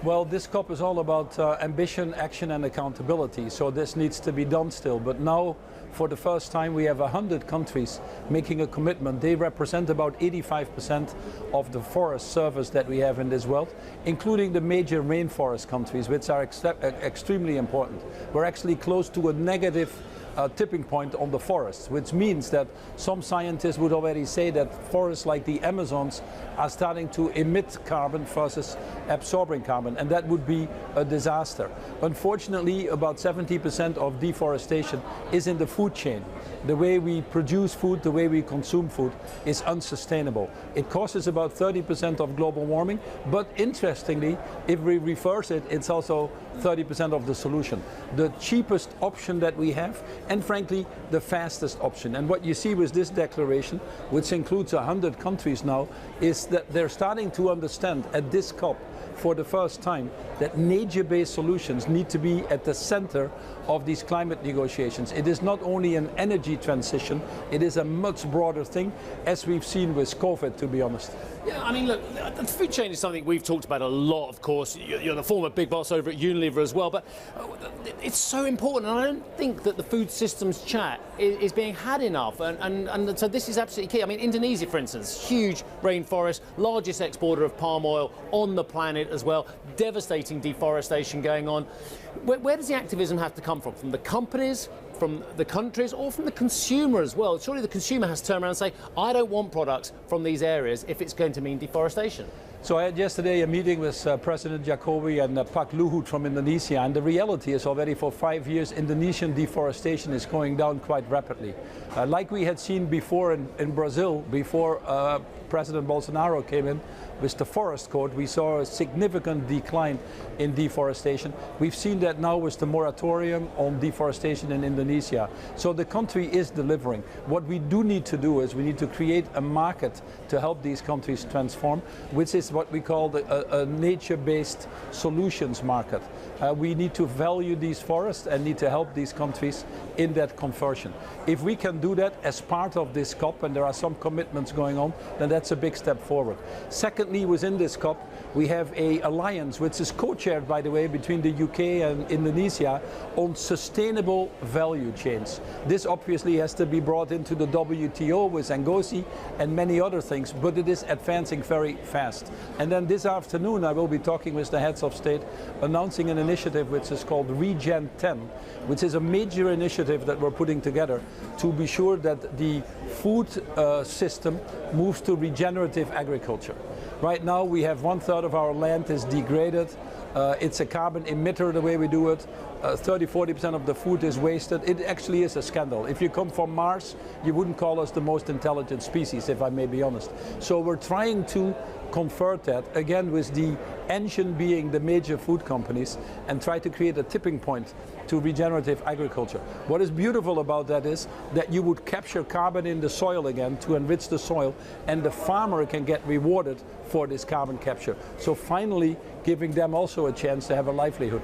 Well, this COP is all about ambition, action and accountability, so this needs to be done still. But now, for the first time, we have 100 countries making a commitment. They represent about 85% of the forest service that we have in this world, including the major rainforest countries, which are extremely important. We're actually close to a negative tipping point on the forests, which means that some scientists would already say that forests like the Amazons are starting to emit carbon versus absorbing carbon, and that would be a disaster. Unfortunately, about 70% of deforestation is in the food chain. The way we produce food, the way we consume food is unsustainable. It causes about 30% of global warming, but interestingly, if we reverse it, it's also 30% of the solution. The cheapest option that we have, and frankly, the fastest option. And what you see with this declaration, which includes 100 countries now, is that they're starting to understand at this COP for the first time that nature-based solutions need to be at the center of these climate negotiations. It is not only an energy transition, it is a much broader thing, as we've seen with COVID, to be honest. Yeah, I mean, look, the food chain is something we've talked about a lot, of course. You're the former big boss over at Unilever as well, but it's so important, and I don't think that the food systems chat is being had enough, and so this is absolutely key. I mean, Indonesia, for instance, huge rainforest, largest exporter of palm oil on the planet as well, devastating deforestation going on. Where does the activism have to come from? From the companies, from the countries, or from the consumer as well? Surely the consumer has to turn around and say, I don't want products from these areas if it's going to mean deforestation. So I had yesterday a meeting with President Jokowi and Pak Luhut from Indonesia, and the reality is already for 5 years Indonesian deforestation is going down quite rapidly. Like we had seen before in Brazil, before President Bolsonaro came in with the forest code, we saw a significant decline in deforestation. We've seen that now with the moratorium on deforestation in Indonesia. So the country is delivering. What we do need to do is we need to create a market to help these countries transform, which is what we call a nature-based solutions market. We need to value these forests and need to help these countries in that conversion. If we can do that as part of this COP, and there are some commitments going on, then that's a big step forward. Secondly, within this COP, we have an alliance which is co-chaired, by the way, between the UK and Indonesia on sustainable value chains. This obviously has to be brought into the WTO with Ngozi and many other things, but it is advancing very fast. And then this afternoon I will be talking with the heads of state, announcing an initiative which is called Regen 10, which is a major initiative that we're putting together to be sure that the food system moves to regenerative agriculture. Right now we have 1/3 of our land is degraded. It's a carbon emitter the way we do it. 30–40% of the food is wasted. It actually is a scandal. If you come from Mars, you wouldn't call us the most intelligent species, if I may be honest. So we're trying to convert that, again with the engine being the major food companies, and try to create a tipping point to regenerative agriculture. What is beautiful about that is that you would capture carbon in the soil again to enrich the soil, and the farmer can get rewarded for this carbon capture. So finally giving them also a chance to have a livelihood.